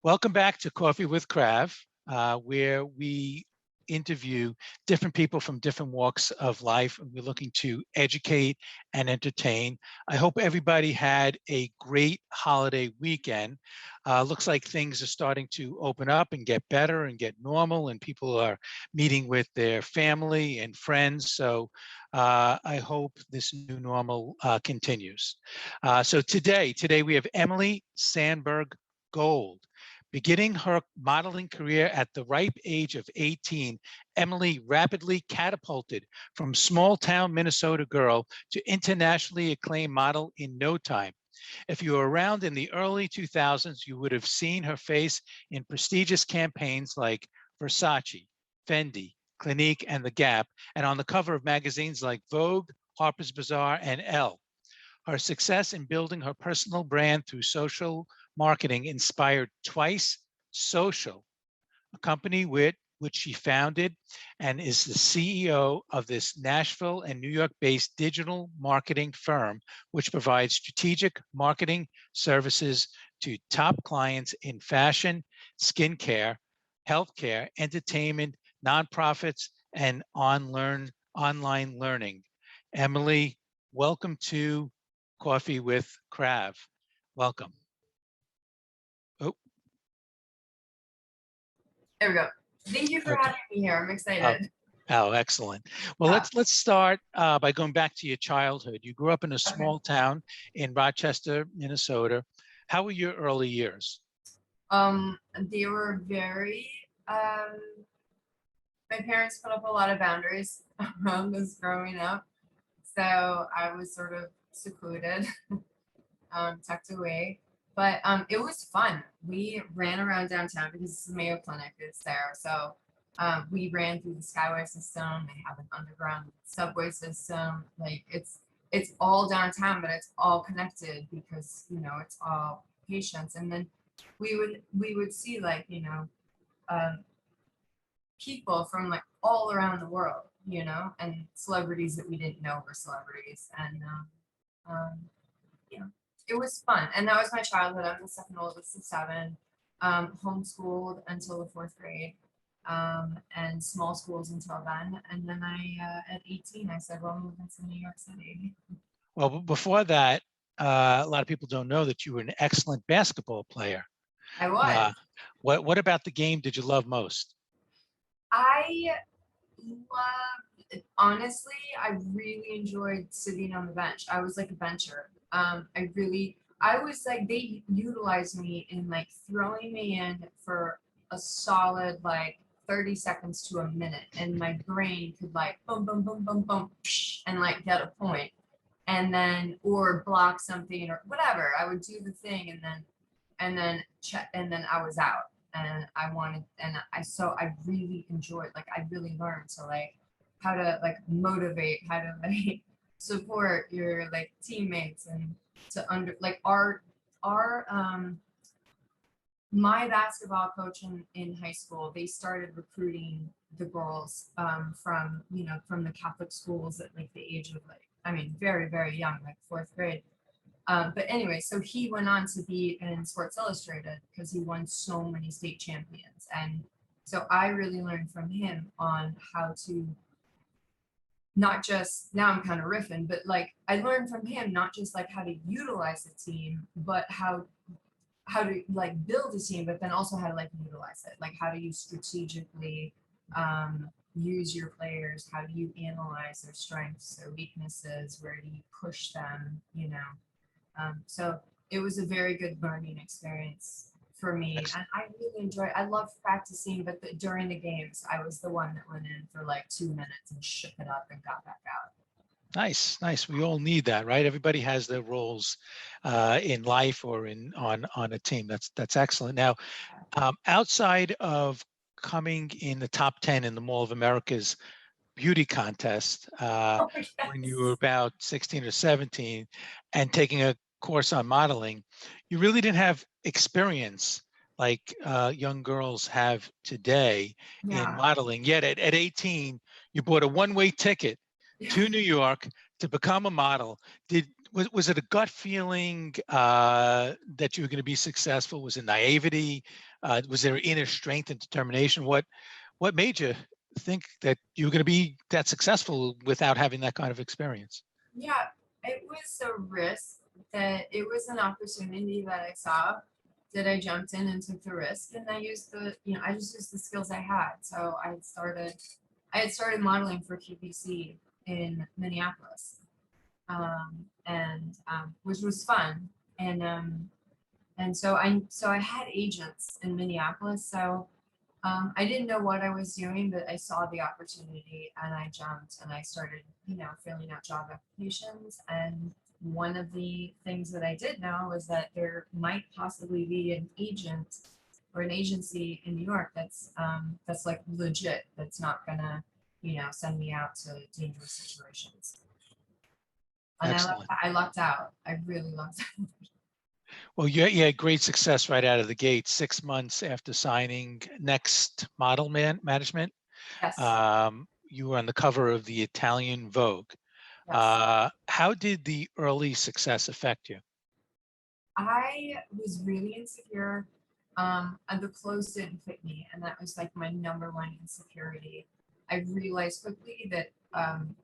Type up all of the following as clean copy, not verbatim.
Welcome back to Coffee with Krav, where we interview different people from different walks of life. And we're looking to educate and entertain. I hope everybody had a great holiday weekend. Looks like things are starting to open up and get better and get normal, and people are meeting with their family and friends. So I hope this new normal continues. So today we have Emily Sandberg Gold. Beginning her modeling career at the ripe age of 18, Emily rapidly catapulted from small-town Minnesota girl to internationally acclaimed model in no time. If you were around in the early 2000s, you would have seen her face in prestigious campaigns like Versace, Fendi, Clinique, and The Gap, and on the cover of magazines like Vogue, Harper's Bazaar, and Elle. Her success in building her personal brand through social marketing inspired Twice Social, a company which she founded and is the CEO of this Nashville and New York-based digital marketing firm, which provides strategic marketing services to top clients in fashion, skincare, healthcare, entertainment, nonprofits, and online learning. Emily, welcome to Coffee with Krav. Welcome. Oh. There we go. Thank you for having me here. I'm excited. Oh, excellent. Well, let's start by going back to your childhood. You grew up in a small town in Rochester, Minnesota. How were your early years? They were very, my parents put up a lot of boundaries around us growing up. So I was sort of secluded, tucked away. But it was fun. We ran around downtown because the Mayo Clinic is there. So we ran through the Skyway system. They have an underground subway system. Like it's all downtown, but it's all connected because it's all patients. And then we would see people from like all around the world, and celebrities that we didn't know were celebrities. And it was fun. And that was my childhood. I'm the second oldest of 7, homeschooled until the 4th grade, and small schools until then. And then at 18, I said, well, I'm moving to New York City. Well, before that, a lot of people don't know that you were an excellent basketball player. I was. What about the game did you love most? Honestly, I really enjoyed sitting on the bench. I was like a bencher. I was like, they utilized me in like throwing me in for a solid like 30 seconds to a minute, and my brain could like boom, boom, boom, boom, boom, and like get a point, and then or block something or whatever. I would do the thing, and then check, and then I was out. And I really enjoyed, like I really learned to like how to like motivate, how to like support your like teammates, and to my basketball coach in high school, they started recruiting the girls from the Catholic schools at like the age of very, very young, like 4th grade. But anyway, so he went on to be in Sports Illustrated because he won so many state champions. And so I really learned from him on how to not just, now I'm kind of riffing, but like I learned from him not just like how to utilize the team, but how to like build a team, but then also how to like utilize it. Like how do you strategically use your players? How do you analyze their strengths, their weaknesses? Where do you push them? So it was a very good learning experience for me. And I really I loved practicing, but during the games, I was the one that went in for like 2 minutes and shook it up and got back out. Nice. We all need that, right? Everybody has their roles in life or on a team. That's excellent. Now, outside of coming in the top 10 in the Mall of America's beauty contest when you were about 16 or 17 and taking a course on modeling, you really didn't have experience like young girls have today in modeling. Yet at 18, you bought a one-way ticket to New York to become a model. Was it a gut feeling that you were going to be successful? Was it naivety? Was there inner strength and determination? What made you think that you were going to be that successful without having that kind of experience? Yeah, it was a risk that it was an opportunity that I saw that I jumped in and took the risk, and I used I just used the skills I had. So I had started modeling for QVC in Minneapolis, and which was fun. And so I had agents in Minneapolis. So I didn't know what I was doing, but I saw the opportunity and I jumped and I started, filling out job applications. And one of the things that I did know was that there might possibly be an agent or an agency in New York that's like legit, that's not gonna, send me out to dangerous situations. And Excellent. I lucked out. I really lucked out. Well, you had great success right out of the gate. 6 months after signing Next Model Management, Yes, you were on the cover of the Italian Vogue. yes. How did the early success affect you? I was really insecure. And the clothes didn't fit me, and that was like my number one insecurity. I realized quickly that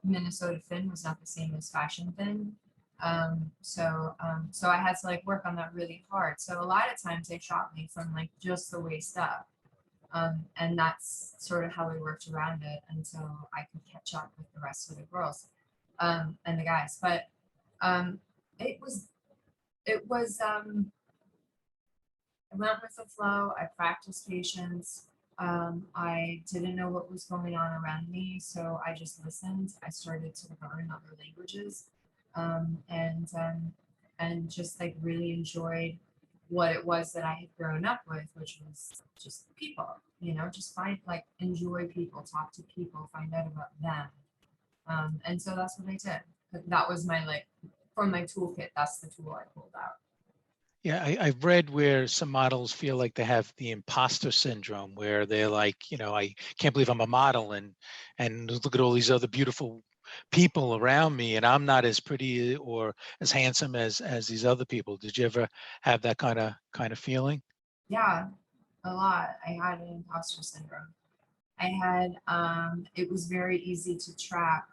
Minnesota thin was not the same as fashion thin. So I had to like work on that really hard. So a lot of times they shot me from like just the waist up. And that's sort of how we worked around it until I could catch up with the rest of the girls and the guys. But um, it was I went with the flow. I practiced patience. I didn't know what was going on around me, so I just listened. I started to learn other languages, um, and um, and just like really enjoyed what it was that I had grown up with, which was just people. Just enjoy people, talk to people, find out about them, and so that's what I did. That was my from my toolkit. That's the tool I pulled out. Yeah, I've read where some models feel like they have the imposter syndrome, where they're like, I can't believe I'm a model, and look at all these other beautiful people around me, and I'm not as pretty or as handsome as these other people. Did you ever have that kind of feeling? Yeah, a lot. I had an imposter syndrome. I had it was very easy to track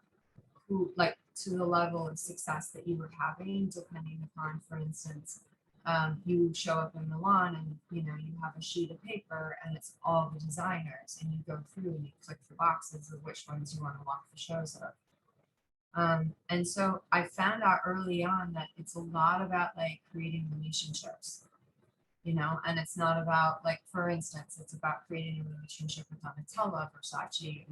who to the level of success that you were having, depending upon, for instance, you show up in Milan and you have a sheet of paper and it's all the designers and you go through and you click the boxes of which ones you want to walk the shows of. And so I found out early on that it's a lot about like creating relationships, and it's not about like, for instance, it's about creating a relationship with Donatella Versace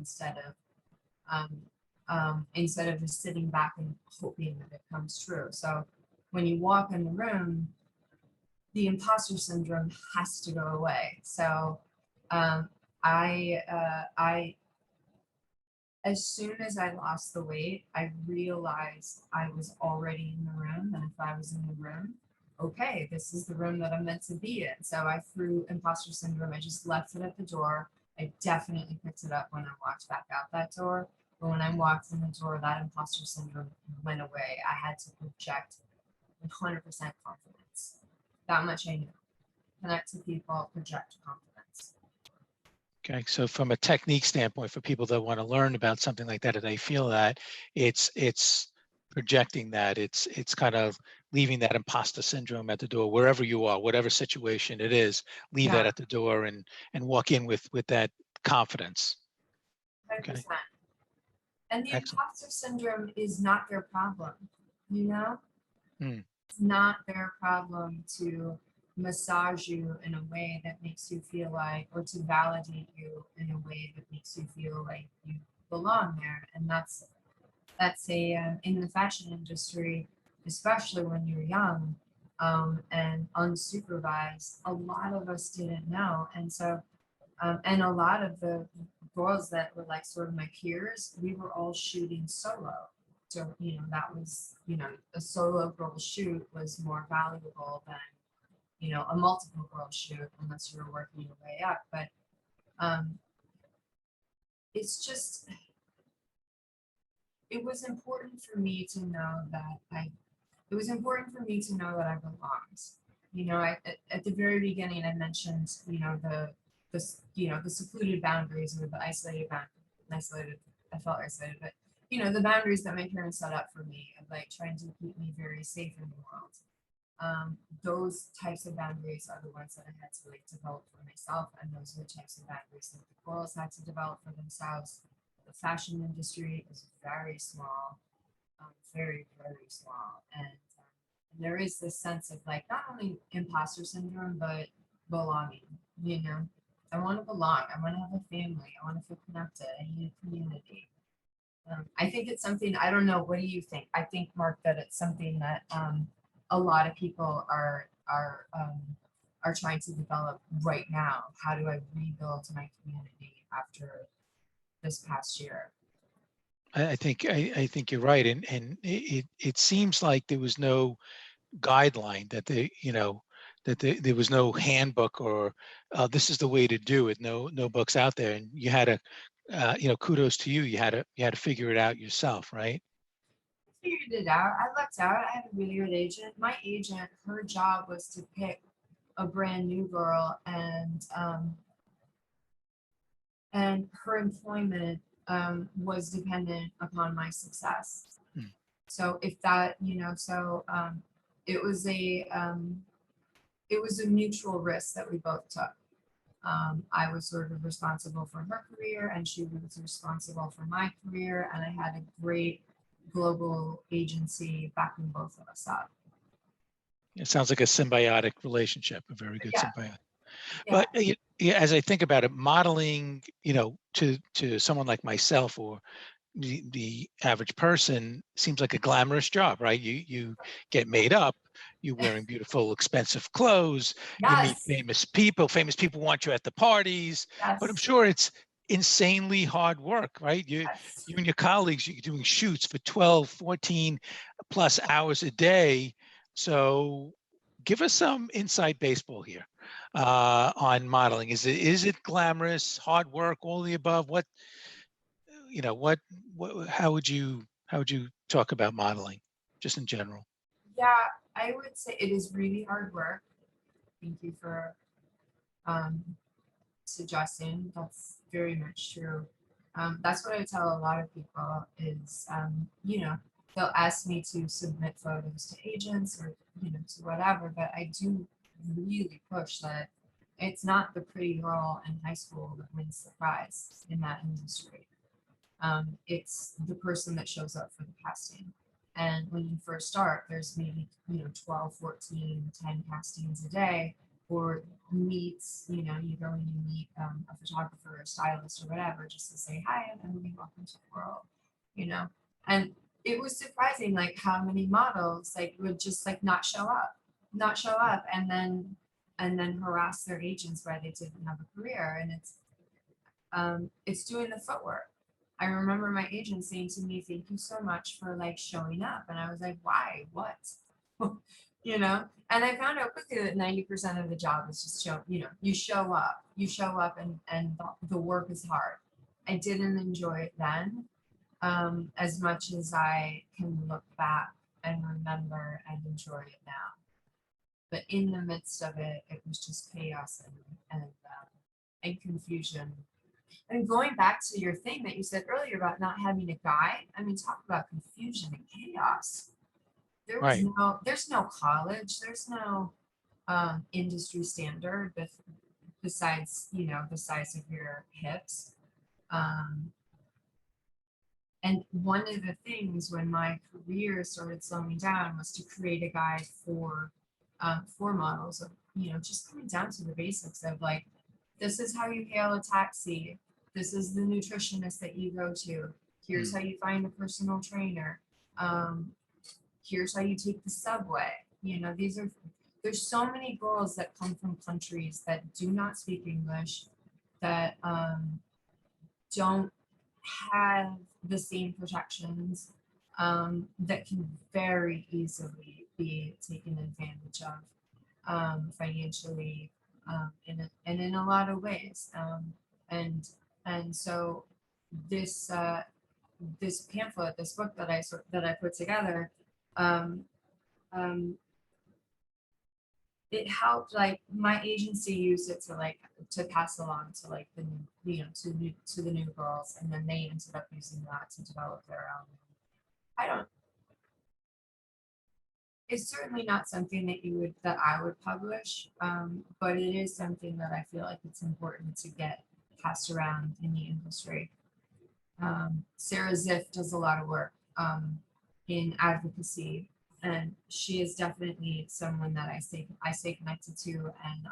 um, instead of just sitting back and hoping that it comes true. So when you walk in the room, the imposter syndrome has to go away. So um, I as soon as I lost the weight, I realized I was already in the room. And if I was in the room, okay, this is the room that I'm meant to be in. So I threw imposter syndrome. I just left it at the door. I definitely picked it up when I walked back out that door. But when I walked in the door, that imposter syndrome went away. I had to project 100% confidence. That much I knew. Connect to people, project confidence. Okay, so from a technique standpoint, for people that want to learn about something like that, and they feel that it's projecting that, it's kind of leaving that imposter syndrome at the door wherever you are, whatever situation it is, leave that Yeah, at the door and walk in with that confidence. Okay, 100%. And the excellent. imposter syndrome is not their problem, you know? Hmm. It's not their problem to massage you in a way that makes you feel like, or to validate you in a way that makes you feel like you belong there. And that's in the fashion industry, especially when you're young and unsupervised, a lot of us didn't know. And so and a lot of the girls that were like sort of my peers, we were all shooting solo. So, that was, a solo girl shoot was more valuable than, a multiple girl shoot unless you were working your way up. But um, it's just, it was important for me to know that it was important for me to know that I belonged. You know, at the very beginning, I mentioned, you know, the secluded boundaries or the isolated isolated. I felt isolated, but you know, the boundaries that my parents set up for me of like trying to keep me very safe in the world. Those types of boundaries are the ones that I had to like develop for myself, and those are the types of boundaries that the girls had to develop for themselves. The fashion industry is very small, very small, and there is this sense of like not only imposter syndrome but belonging. You know, I want to belong. I want to have a family. I want to feel connected. I need a community. I think it's something, I don't know, what do you think? I think, Mark, that it's something that a lot of people are trying to develop right now. How do I rebuild my community after this past year? I think you're right, and it seems like there was no guideline that there was no handbook or this is the way to do it. No books out there, and you had to kudos to you. You had to figure it out yourself, right? I figured it out. I lucked out. I had a really good agent. My agent, her job was to pick a brand new girl, and her employment was dependent upon my success. Hmm. So if that, you know, so it was it was a mutual risk that we both took. I was sort of responsible for her career, and she was responsible for my career, and I had a great global agency backing both of us up. It sounds like a symbiotic relationship, a very good Yeah, symbiotic. yeah, But as I think about it, modeling, to someone like myself or the average person seems like a glamorous job, right? You get made up, you're wearing beautiful, expensive clothes, you meet yes, famous people want you at the parties, but I'm yes, sure it's insanely hard work, right? yes. You and your colleagues, you're doing shoots for 12, 14 plus hours a day. So give us some inside baseball here on modeling. Is it glamorous, hard work, all the above? What how would you talk about modeling just in general? Yeah, I would say it is really hard work. Thank you for um, suggesting. That's very much true. That's what I tell a lot of people is, you know, they'll ask me to submit photos to agents or, you know, to whatever, but I do really push that it's not the pretty girl in high school that wins the prize in that industry. It's the person that shows up for the casting. And when you first start, there's maybe, you know, 12, 14, 10 castings a day, or meets, you know, you go and you meet a photographer, a stylist, or whatever, just to say, hi, I'm Emily, welcome to the world, you know. And it was surprising, like, how many models, like, would just, like, not show up, and then harass their agents why they didn't have a career. And it's doing the footwork. I remember my agent saying to me, "Thank you so much for like showing up," and I was like, "Why? What?" You know. And I found out quickly that 90% of the job is just show. You know, you show up, and the work is hard. I didn't enjoy it then, as much as I can look back and remember and enjoy it now. But in the midst of it, it was just chaos and confusion. And going back to your thing that you said earlier about not having a guide, I mean, talk about confusion and chaos. Right. There's no college, there's no industry standard besides, you know, the size of your hips. Um, and one of the things when my career started slowing down was to create a guide for models of, you know, just coming down to the basics of like, this is how you hail a taxi. This is the nutritionist that you go to. Here's Mm. how you find a personal trainer. Um, here's how you take the subway. You know, there's so many girls that come from countries that do not speak English, that don't have the same protections, that can very easily be taken advantage of, financially, and in a lot of ways. And and so this this pamphlet, this book that I put together, um, it helped, like my agency used it to like to pass along to like the new, to the new girls, and then they ended up using that to develop their own. I don't, it's certainly not something that I would publish, but it is something that I feel like it's important to get passed around in the industry. Sarah Ziff does a lot of work in advocacy, and she is definitely someone that I stay connected to, and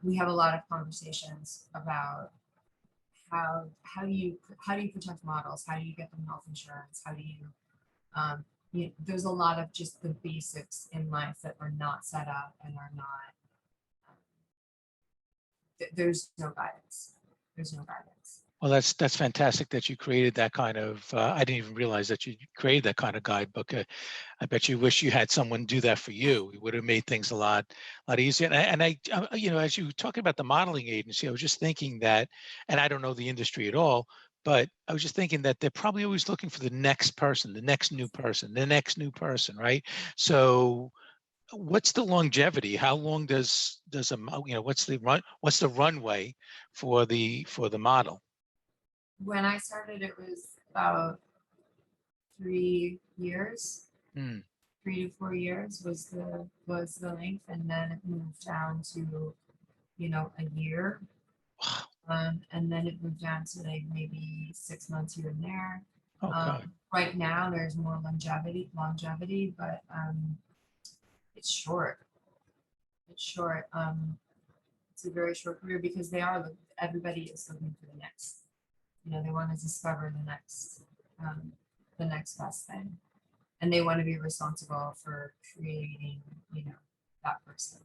we have a lot of conversations about how do you protect models, how do you get them health insurance, how do you there's a lot of just the basics in life that are not set up and are not there's no guidance. There's no guidance. Well, that's fantastic that you created that kind of, I didn't even realize that you created that kind of guidebook. I bet you wish you had someone do that for you. It would have made things a lot easier. And as you were talking about the modeling agency, I was just thinking that, and I don't know the industry at all, but I was just thinking that they're probably always looking for the next person, the next new person, the next new person, right? So what's the longevity? How long does what's the runway for the model? When I started, it was about 3 years. Hmm. 3 to 4 years was the length, and then it moved down to a year, and then it moved down to like maybe 6 months here and there. Oh God. Right now, there's more longevity, but it's short. It's short. It's a very short career because everybody is looking for the next. They want to discover the next best thing, and they want to be responsible for creating, that person.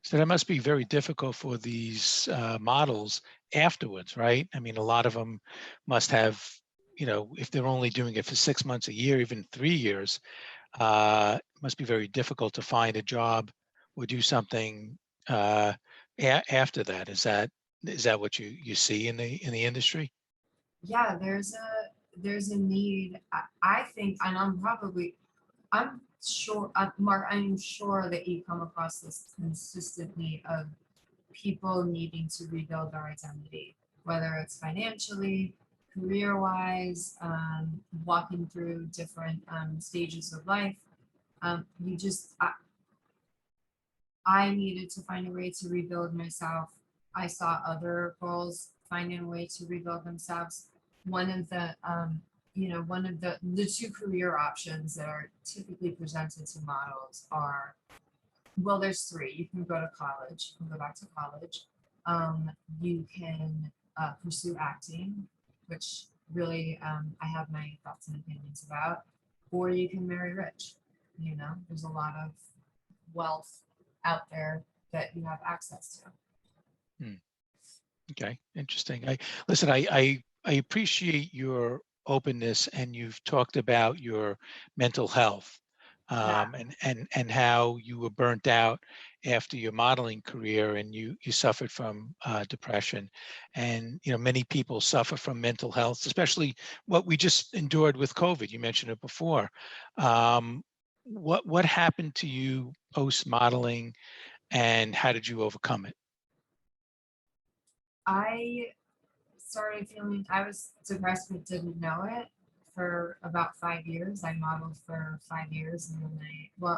So that must be very difficult for these models afterwards, right? I mean, a lot of them must have, if they're only doing it for 6 months, a year, even 3 years, it must be very difficult to find a job or do something after that. Is that what you see in the industry? Yeah, there's a need. I think, and I'm sure, Mark, I'm sure that you come across this consistently of people needing to rebuild their identity, whether it's financially, career-wise, walking through different stages of life. You just, I needed to find a way to rebuild myself. I saw other girls finding a way to rebuild themselves. One of the two career options that are typically presented to models are, well, there's three. You can go to college, you can go back to college. You can pursue acting, which really I have my thoughts and opinions about, or you can marry rich. There's a lot of wealth out there that you have access to. Okay, interesting. I appreciate your openness, and you've talked about your mental health, Yeah. and how you were burnt out after your modeling career, and you suffered from depression, and many people suffer from mental health, especially what we just endured with COVID. You mentioned it before. What happened to you post modeling, and how did you overcome it? I started feeling I was depressed but didn't know it for about 5 years. I modeled for 5 years, and then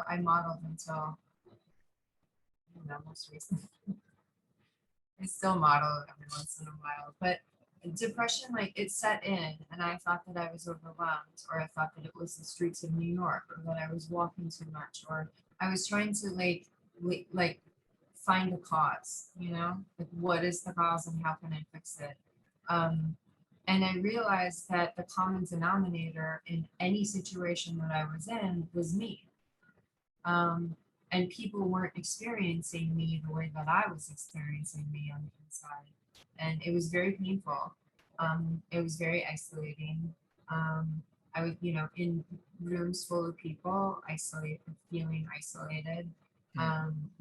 I modeled until most recently. I still model every once in a while, but depression, like, it set in, and I thought that I was overwhelmed, or I thought that it was the streets of New York, or that I was walking too much, or I was trying to like find a cause, like what is the cause and how can I fix it? And I realized that the common denominator in any situation that I was in was me. And people weren't experiencing me the way that I was experiencing me on the inside. And it was very painful. It was very isolating. I was, in rooms full of people, feeling isolated,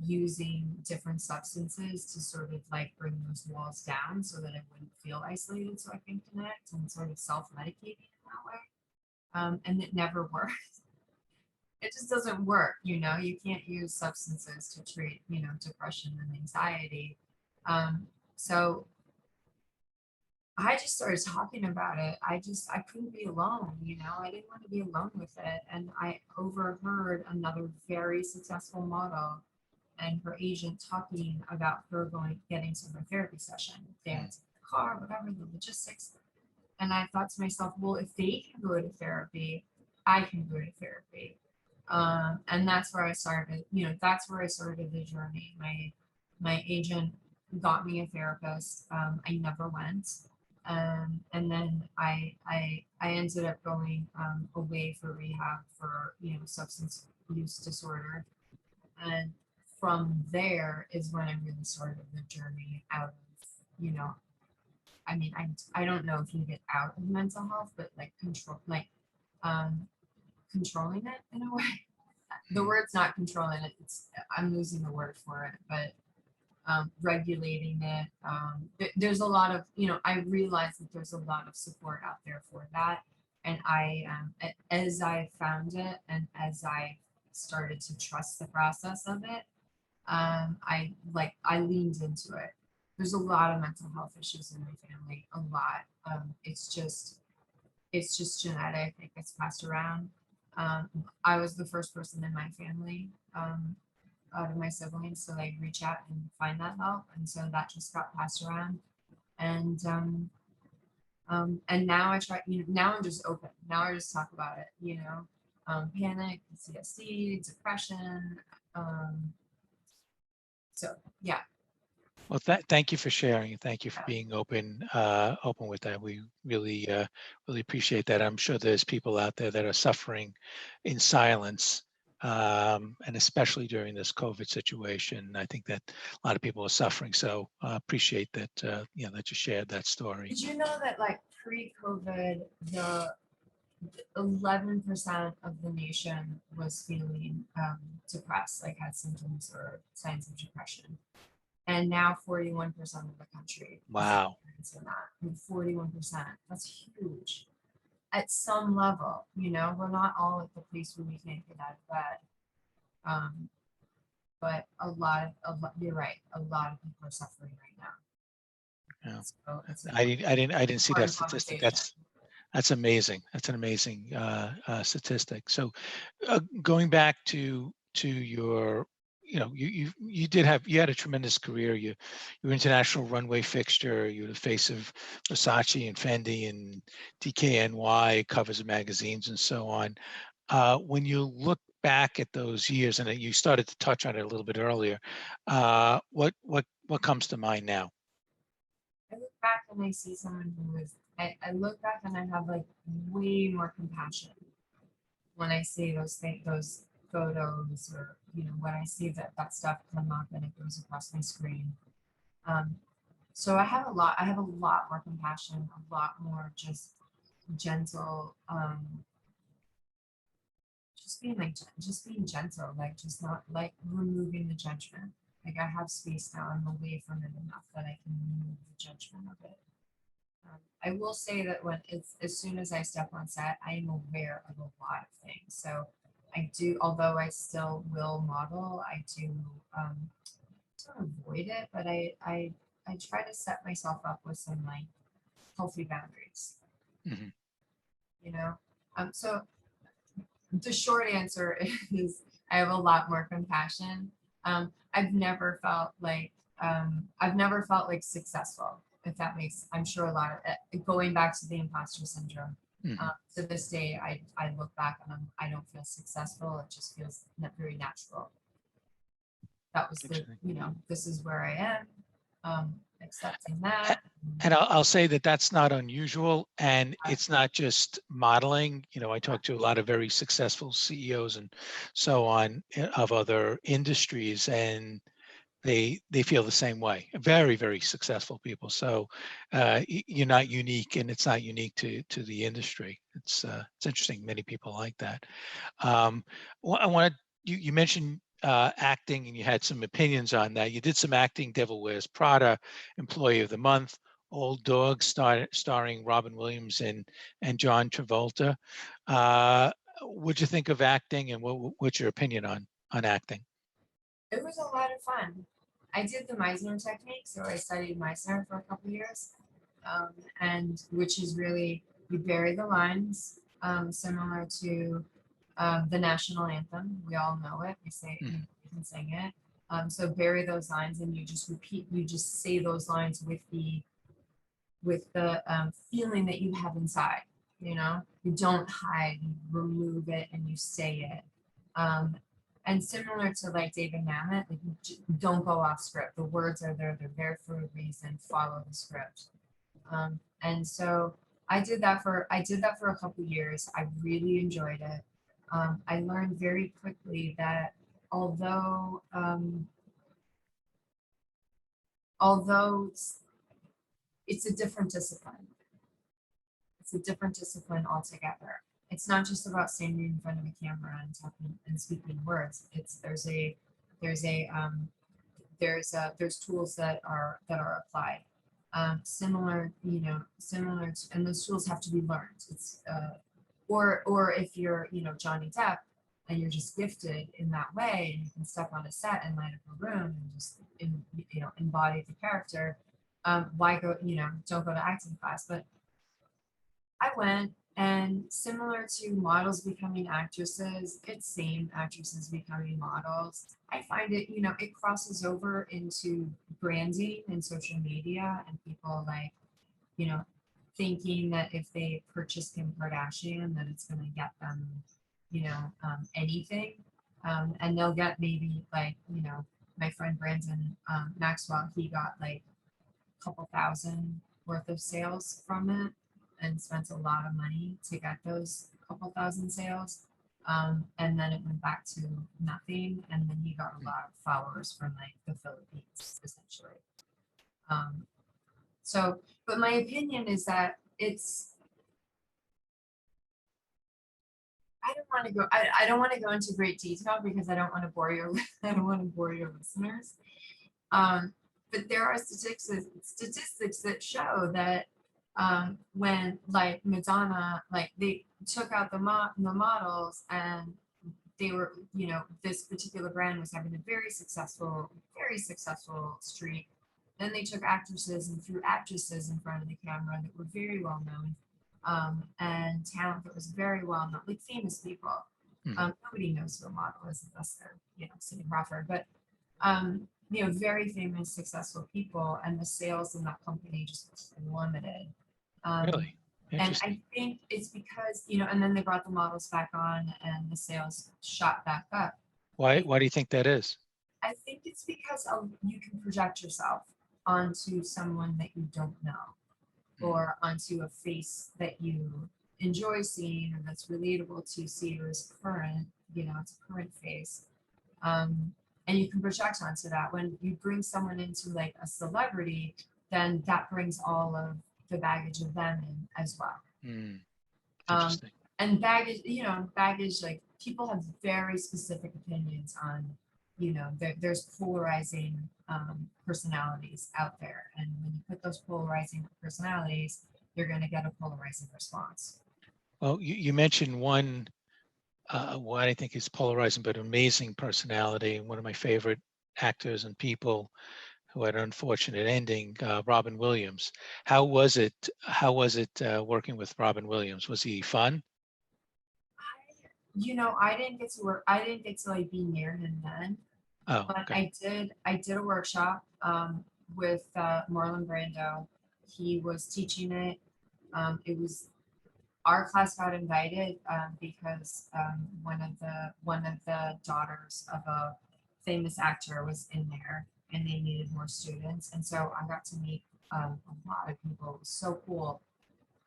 using different substances to sort of like bring those walls down so that I wouldn't feel isolated, so I can connect, and sort of self-medicating in that way. And it never worked. it just doesn't work, you know. You can't use substances to treat, you know, depression and anxiety. So I just started talking about it. I couldn't be alone, you know. I didn't want to be alone with it. And I overheard another very successful model and her agent talking about her getting to her therapy session. They had to get a car, whatever, the logistics. And I thought to myself, well, if they can go to therapy, I can go to therapy. And that's where I started, you know, that's where I started the journey. My agent got me a therapist. I never went. And then I ended up going away for rehab for, you know, substance use disorder. And from there is when I really started the journey out of, you know, I mean, I don't know if you get out of mental health, but like um, controlling it in a way. The word's not controlling it. It's I'm losing the word for it, but regulating it. There's a lot of, you know, I realize that there's a lot of support out there for that. And as I found it and as I started to trust the process of it, I leaned into it. There's a lot of mental health issues in my family, a lot. It's just genetic. It gets passed around. I was the first person in my family out of my siblings, so they reach out and find that help, and so that just got passed around. And and now I try. You know, now I'm just open. Now I just talk about it. You know, panic, PTSD, depression. Um, so yeah. Well, thank you for sharing. Thank you for being open with that. We really really appreciate that. I'm sure there's people out there that are suffering in silence, and especially during this COVID situation. I think that a lot of people are suffering. So appreciate that you know, that you shared that story. Did you know that like pre-COVID, the 11% of the nation was feeling depressed, like had symptoms or signs of depression, and now 41% of the country is Wow. experiencing that. And 41%, that's huge. At some level, you know, we're not all at the place where we can't get out of bed. Um, but you're right, a lot of people are suffering right now. Yeah. So it's an I didn't see that important statistic. conversation. That's amazing. That's an amazing statistic. So going back to your, you know, you had a tremendous career. You were international runway fixture. You were the face of Versace and Fendi and DKNY covers of magazines and so on. When you look back at those years, and you started to touch on it a little bit earlier, what comes to mind now? I look back and I see someone who is, I look back and I have like way more compassion when I see those photos, or, you know, when I see that stuff come up and it goes across my screen. Um, so I have a lot more compassion, a lot more just gentle, just being gentle, like just not like removing the judgment. Like I have space now. I'm away from it enough that I can remove the judgment of it. I will say that when it's as soon as I step on set, I am aware of a lot of things. So I do, although I still will model, I do don't avoid it, but I try to set myself up with some like healthy boundaries. Mhm. You know, so the short answer is I have a lot more compassion. I've never felt like successful, if that makes, I'm sure a lot of it, going back to the imposter syndrome. Mhm. To this day, I look back and I don't feel successful. It just feels very natural. That was Interesting. you know, this is where I am, accepting A- that. And I'll say that that's not unusual, and it's not just modeling. You know, I talk to a lot of very successful CEOs and so on of other industries, and they feel the same way. Very, very successful people. So you're not unique, and it's not unique to the industry. It's interesting. Many people like that. I wanted you mentioned acting, and you had some opinions on that. You did some acting, Devil Wears Prada, Employee of the Month, Old Dog, starring Robin Williams and John Travolta. What'd you think of acting, and what's your opinion on acting? It was a lot of fun. I did the Meisner technique, so I studied Meisner for a couple years, and which is really you bury the lines, similar to the national anthem. We all know it. We say Mm. we can sing it. So bury those lines, and you just repeat. You just say those lines with the feeling that you have inside. You know, you don't hide. You remove it, and you say it. Um, and similar to like David Mamet, like don't go off script. The words are there; they're there for a reason. Follow the script. And so I did that for a couple years. I really enjoyed it. I learned very quickly that although although it's a different discipline, it's a different discipline altogether. It's not just about standing in front of a camera and talking and speaking words. It's there's a there's tools that are applied. Similar, you know, similar to, and those tools have to be learned. It's or if you're, you know, Johnny Depp and you're just gifted in that way and you can step on a set and light up a room and just you know, embody the character, why go, you know, don't go to acting class. But I went, and similar to models becoming actresses, it's same actresses becoming models. I find it, you know, it crosses over into branding and social media and people like, you know, thinking that if they purchase Kim Kardashian, that it's going to get them, you know, anything. And they'll get maybe like, you know, my friend Brandon Maxwell, he got like a couple thousand worth of sales from it and spent a lot of money to get those couple thousand sales. And then it went back to nothing. And then he got a lot of followers from like the Philippines, essentially. So, but my opinion is that it's, I don't want to go, I don't want to go into great detail because I don't want to bore your, I don't want to bore your listeners. But there are statistics that show that when like Madonna, like they took out the models and they were, you know, this particular brand was having a very successful streak. Then they took actresses and threw actresses in front of the camera that were very well known, and talent that was very well known, like famous people. Nobody knows who a model is unless they're, you know, Cindy Crawford, but you know, very famous, successful people, and the sales in that company just plummeted. Really And interesting. I think it's because, you know, and then they brought the models back on and the sales shot back up. Why do you think that is? I think it's because you can project yourself onto someone that you don't know, or onto a face that you enjoy seeing or that's relatable to see or is current, you know, it's a current face. And you can project onto that. When you bring someone into like a celebrity, then that brings all of the baggage of them in as well. Interesting. And baggage, you know, baggage, like people have very specific opinions on, you know, there's polarizing personalities out there. And when you put those polarizing personalities, you're going to get a polarizing response. Well, you mentioned one, what I think is polarizing but amazing personality, and one of my favorite actors and people who had an unfortunate ending, Robin Williams. How was it? How was it working with Robin Williams? Was he fun? You know, I didn't get to work. I didn't get to like be near him then, Oh, but okay. I did a workshop with Marlon Brando. He was teaching it. It was our class got invited because one of the daughters of a famous actor was in there, and they needed more students, and so I got to meet a lot of people. It was so cool.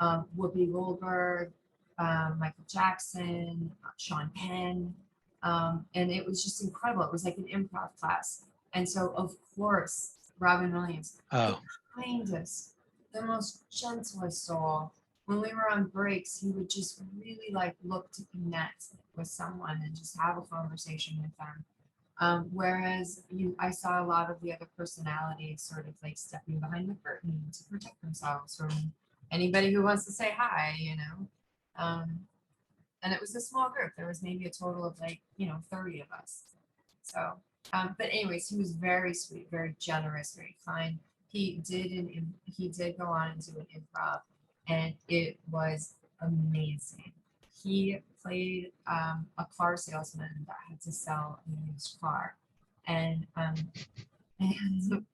Whoopi Goldberg, Michael Jackson, Sean Penn, and it was just incredible. It was like an improv class, and so of course Robin Williams, the Oh, kindest, the most gentlest soul. When we were on breaks, he would just really like look to connect with someone and just have a conversation with them. Whereas I saw a lot of the other personalities sort of like stepping behind the curtain to protect themselves from anybody who wants to say hi, you know. and it was a small group. There was maybe a total of like, 30 of us. So, but anyways, he was very sweet, very generous, very kind. He did go on and do an improv, and it was amazing. He played a car salesman that had to sell a used car, and and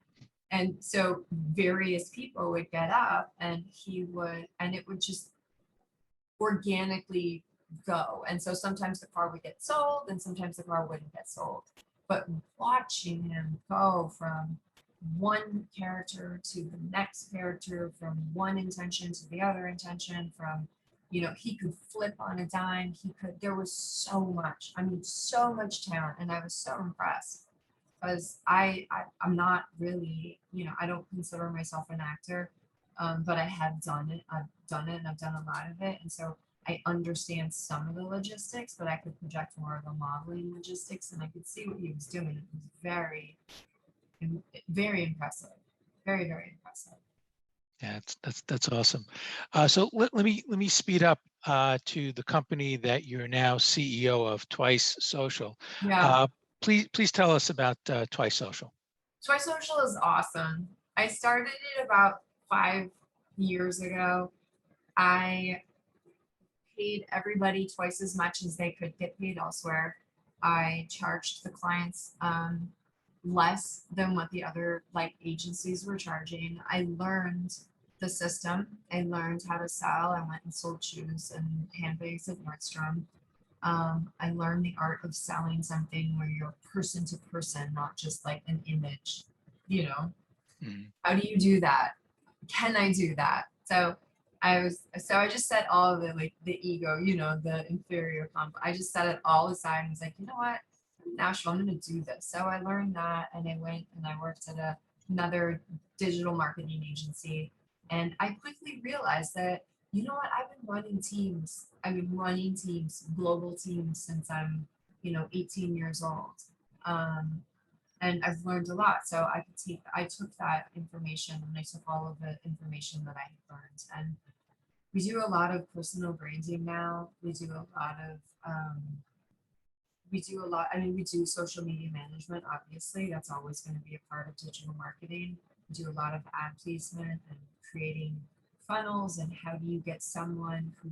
and so various people would get up, and it would just organically go. And so sometimes the car would get sold and sometimes the car wouldn't get sold. But watching him go from one character to the next character, from one intention to the other intention, from, he could flip on a dime. There was so much, so much talent. And I was so impressed because I'm not really, I don't consider myself an actor, but I have done it. I've done it and I've done a lot of it. And so I understand some of the logistics, but I could project more of the modeling logistics, and I could see what he was doing. It was very, very impressive. Very, very impressive. Yeah, that's awesome. So let me speed up to the company that you're now CEO of, Twice Social. Yeah. Please tell us about Twice Social. Twice Social is awesome. I started it about 5 years ago. I paid everybody twice as much as they could get paid elsewhere. I charged the clients less than what the other agencies were charging. I learned the system. I learned how to sell. I went and sold shoes and handbags at Nordstrom. I learned the art of selling something where you're person to person, not just like an image. How do you do that? Can I do that? So I just set all of the ego, the inferior I just set it all aside and was like, you know what? Nashville, I'm going to do this. So I learned that, and I went and I worked at another digital marketing agency. And I quickly realized that, you know what? I've been running teams. I've been running teams, global teams, since I'm, 18 years old. And I've learned a lot. So I took that information and I took all of the information that I had learned. And we do a lot of personal branding now. We do a lot of, we do social media management, obviously. That's always going to be a part of digital marketing. We do a lot of ad placement and creating funnels, and how do you get someone who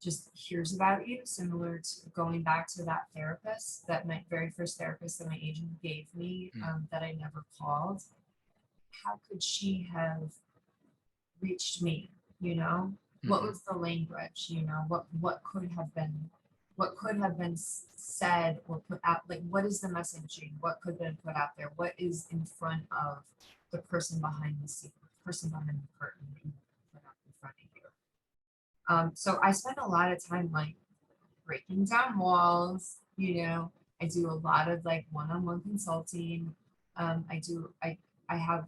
just hears about you, similar to going back to that therapist, that my very first therapist that my agent gave me, that I never called. How could she have reached me? What was the language? What could have been said or put out? Like, what is the messaging? What could have been put out there? What is in front of the person behind the scene, the person behind the curtain that you put up in front of you? So I spend a lot of time breaking down walls. I do a lot of one-on-one consulting. I have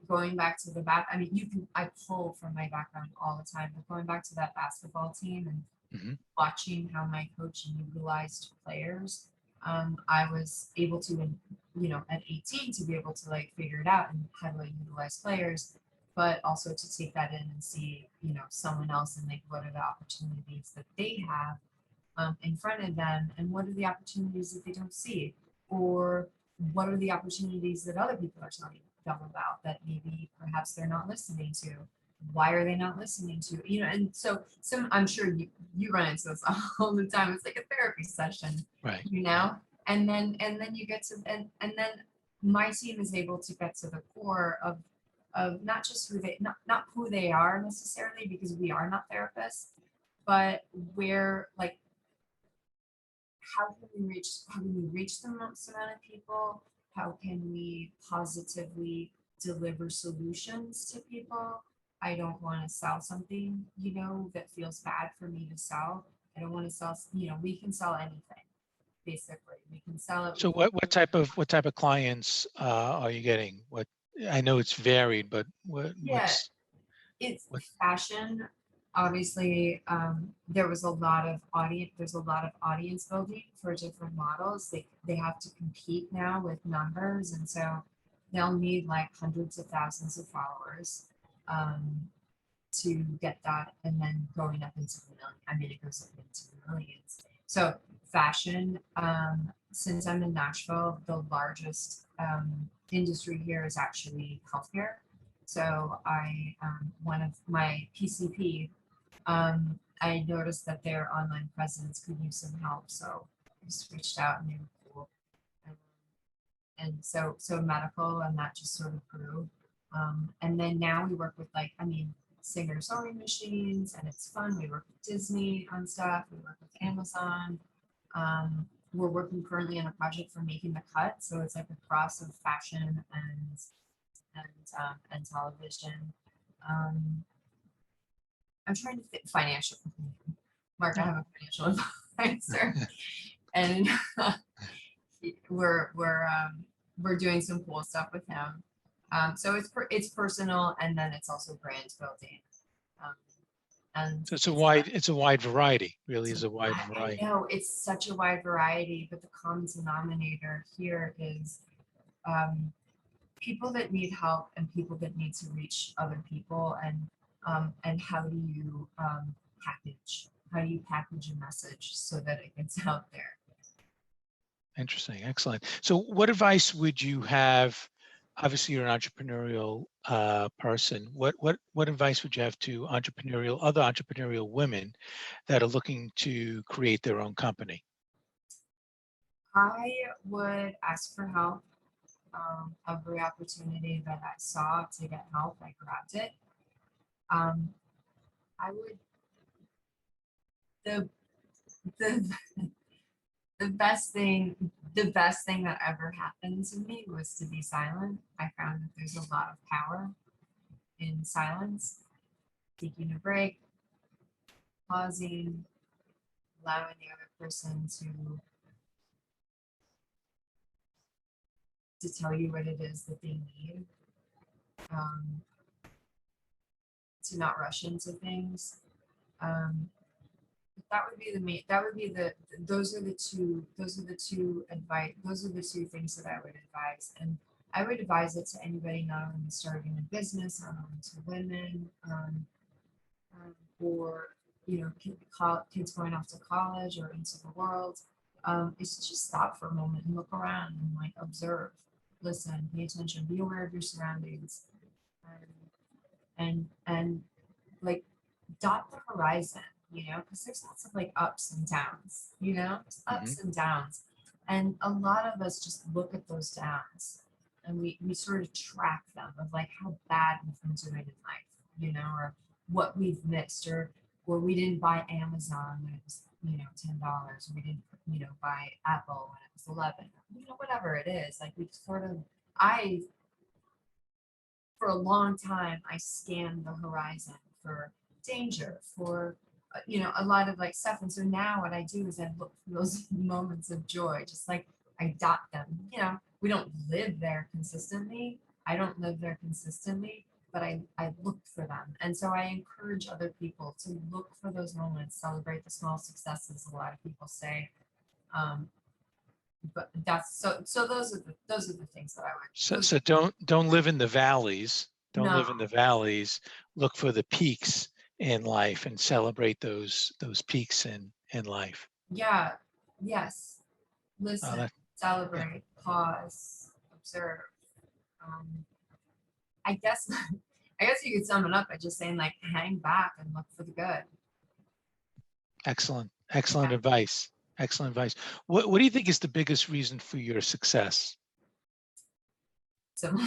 going back to the back. I pull from my background all the time, but going back to that basketball team and watching how my coach utilized players, I was able to, at 18, to be able to figure it out and heavily utilize players, but also to take that in and see, someone else and what are the opportunities that they have in front of them, and what are the opportunities that they don't see, or what are the opportunities that other people are telling them about that maybe perhaps they're not listening to. Why are they not listening to? And so I'm sure you run into this all the time. It's like a therapy session, right? And then you get to and then my team is able to get to the core of not just not who they are necessarily, because we are not therapists, but where how can we reach the most amount of people? How can we positively deliver solutions to people? I don't want to sell something, that feels bad for me to sell. I don't want to sell, we can sell anything, basically. We can sell it. So what type of clients are you getting? I know it's varied, but it's fashion. Obviously, there's a lot of audience building for different models. They have to compete now with numbers, and so they'll need hundreds of thousands of followers to get that, and then going up into the million. I mean, it goes up into the millions. So fashion, since I'm in Nashville, the largest industry here is actually healthcare. So one of my PCP, I noticed that their online presence could use some help. So I just reached out and they were cool. And so medical, and that just sort of grew. And then now we work with like, I mean, Singer sewing machines, and it's fun. We work with Disney on stuff. We work with Amazon. We're working currently on a project for Making the Cut, so it's like a cross of fashion and television. I'm trying to think financial. Mark, I have a financial advisor, and we're doing some cool stuff with him. So it's personal, and then it's also brand building. And So it's a wide variety, really is a wide variety. I know it's such a wide variety, but the common denominator here is people that need help and people that need to reach other people, and how do you package a message so that it gets out there. Interesting, excellent. So what advice would you have? Obviously, you're an entrepreneurial person. What advice would you have to other entrepreneurial women that are looking to create their own company? I would ask for help. Every opportunity that I saw to get help, I grabbed it. I would the the the best thing that ever happened to me was to be silent. I found that there's a lot of power in silence, taking a break, pausing, allowing the other person to tell you what it is that they need, to not rush into things. That would be the main, that would be the, those are the two things that I would advise. And I would advise it to anybody not only starting a business, not only to women, or kids going off to college or into the world, is to just stop for a moment and look around and like observe, listen, pay attention, be aware of your surroundings, and like dot the horizon, because there's lots of like ups and downs, there's ups and downs. And a lot of us just look at those downs and we sort of track them of like how bad we've been doing in life, or what we've missed, or we didn't buy Amazon when it was, $10, or we didn't, buy Apple when it was 11, whatever it is. Like we sort of, for a long time, I scanned the horizon for danger, for a lot of like stuff. And so now what I do is I look for those moments of joy, just like I dot them. We don't live there consistently. I don't live there consistently, but I look for them. And so I encourage other people to look for those moments, celebrate the small successes, a lot of people say. But that's so those are the things that I would. So don't live in the valleys. Don't live in No. the valleys. Look for the peaks in life and celebrate those peaks in life. Yeah. Yes. Listen, celebrate, pause, observe. I guess you could sum it up by just saying like hang back and look for the good. Excellent advice. Excellent advice. What do you think is the biggest reason for your success? Similar.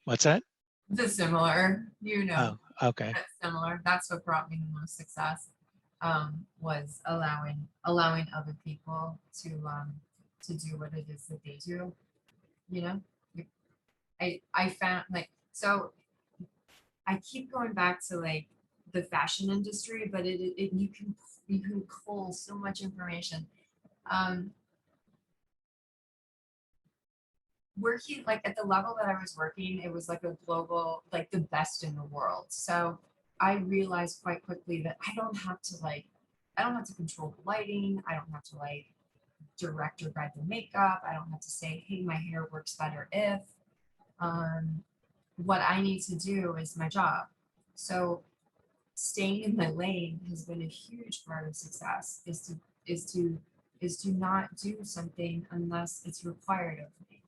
What's that? The similar, Oh, okay. That's similar. That's what brought me the most success. Was allowing other people to do what it is that they do. I found like, so I keep going back to like the fashion industry, but you can pull so much information. Working like at the level that I was working, it was like a global, like the best in the world. So I realized quite quickly that I don't have to control the lighting. I don't have to like direct or guide the makeup. I don't have to say, hey, my hair works better if. What I need to do is my job. So staying in my lane has been a huge part of success, is to not do something unless it's required of me.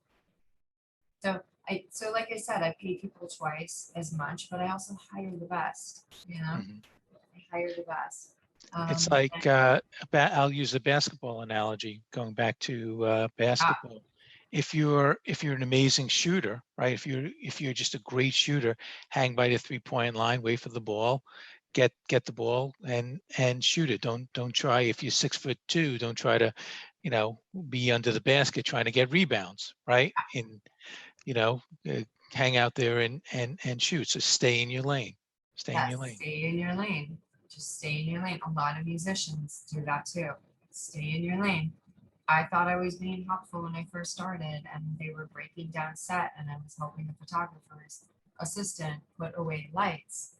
So like I said, I pay people twice as much, but I also hire the best, you know, Mhm. I hire the best. It's Um, like, and- I'll use a basketball analogy, going back to ah, basketball. If you're an amazing shooter, right? If you're just a great shooter, hang by the 3-point line, wait for the ball, get the ball and shoot it. Don't try, if you're 6'2", don't try to, be under the basket trying to get rebounds, right? And uh, hang out there and shoot. So stay in your lane. Stay in your yes, lane. stay in your lane. Just stay in your lane. A lot of musicians do that too. Stay in your lane. I thought I was being helpful when I first started, and they were breaking down set, and I was helping the photographer's assistant put away lights.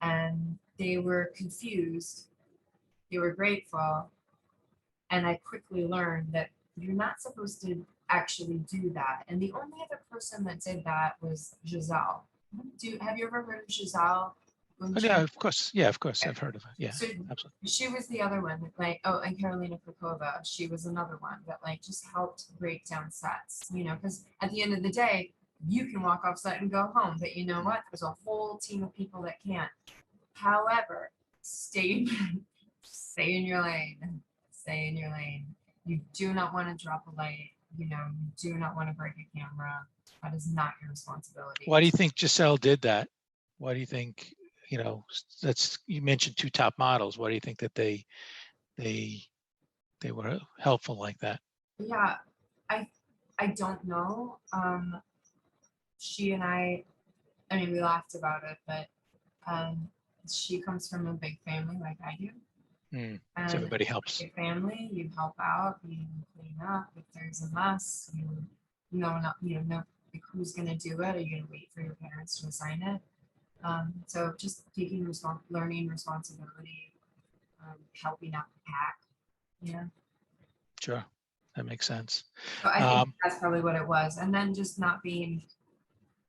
And they were confused. They were grateful. And I quickly learned that you're not supposed to actually do that. And the only other person that did that was Giselle. Have you ever heard of Giselle? Oh, yeah, of course. Yeah, of course. I've heard of it. Yeah, So absolutely. she was the other one, like, oh, and Carolina Popova, she was another one that like just helped break down sets, because at the end of the day, you can walk off set and go home, but you know what? There's a whole team of people that can't. However, stay, stay in your lane, stay in your lane. You do not want to drop a light, you do not want to break a camera. That is not your responsibility. Why do you think Giselle did that? Why do you think, you mentioned 2 top models. Why do you think that they were helpful like that? Yeah, I don't know. She and I mean, we laughed about it, but um, she comes from a big family like I do. So And everybody helps. your family, you help out, you clean up. If there's a mess, know like, who's gonna do it. Are you gonna wait for your parents to assign it? So just learning responsibility, helping out the pack. Yeah. Sure, that makes sense. So I think that's probably what it was. And then just not being,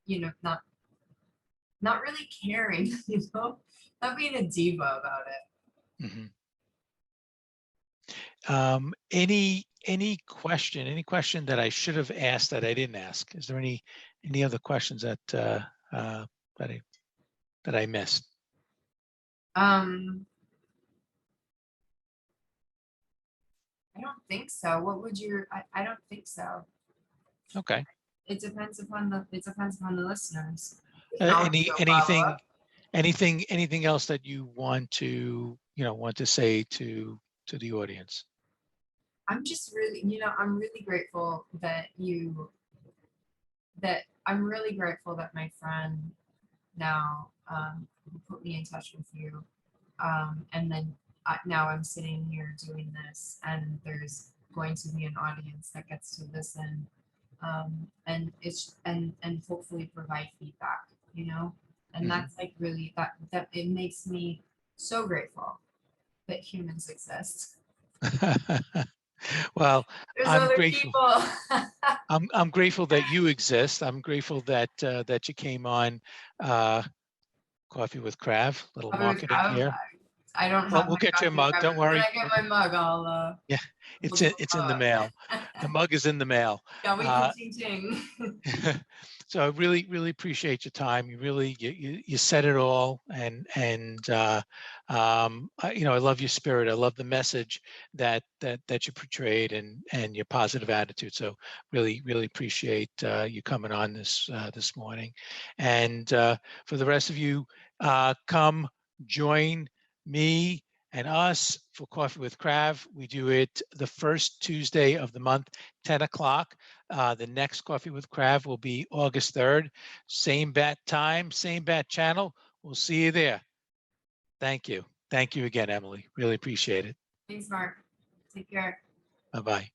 not really caring, not being a diva about it. Mhm. Any question that I should have asked that I didn't ask? Is there any other questions that I missed? Um, I don't think so. What would I don't think so. Okay. It depends upon the listeners. You Uh, can always any do a anything follow-up. anything else that you want to say to the audience? I'm just really, I'm really grateful that my friend now put me in touch with you. And then now I'm sitting here doing this, and there's going to be an audience that gets to listen, and hopefully provide feedback, and that's like really that it makes me so grateful that humans exist. Well, There's I'm other grateful. people. I'm grateful that you exist. I'm grateful that that you came on Coffee with Krav. Little marketing here. I don't Well, have we'll my get your coffee mug. cup. Don't When worry. I get my mug, Yeah, we'll it's do it's a in the photo. mail. The mug is in the mail. Yeah, we can ting ting. So I really appreciate your time. You really you said it all, and I love your spirit. I love the message that you portrayed, and your positive attitude. So really appreciate you coming on this morning. And for the rest of you, come join me and us for Coffee with Krav. We do it the first Tuesday of the month, 10 o'clock. The next Coffee with Krav will be August 3rd. Same bat time, same bat channel. We'll see you there. Thank you. Thank you again, Emily. Really appreciate it. Thanks, Mark. Take care. Bye-bye.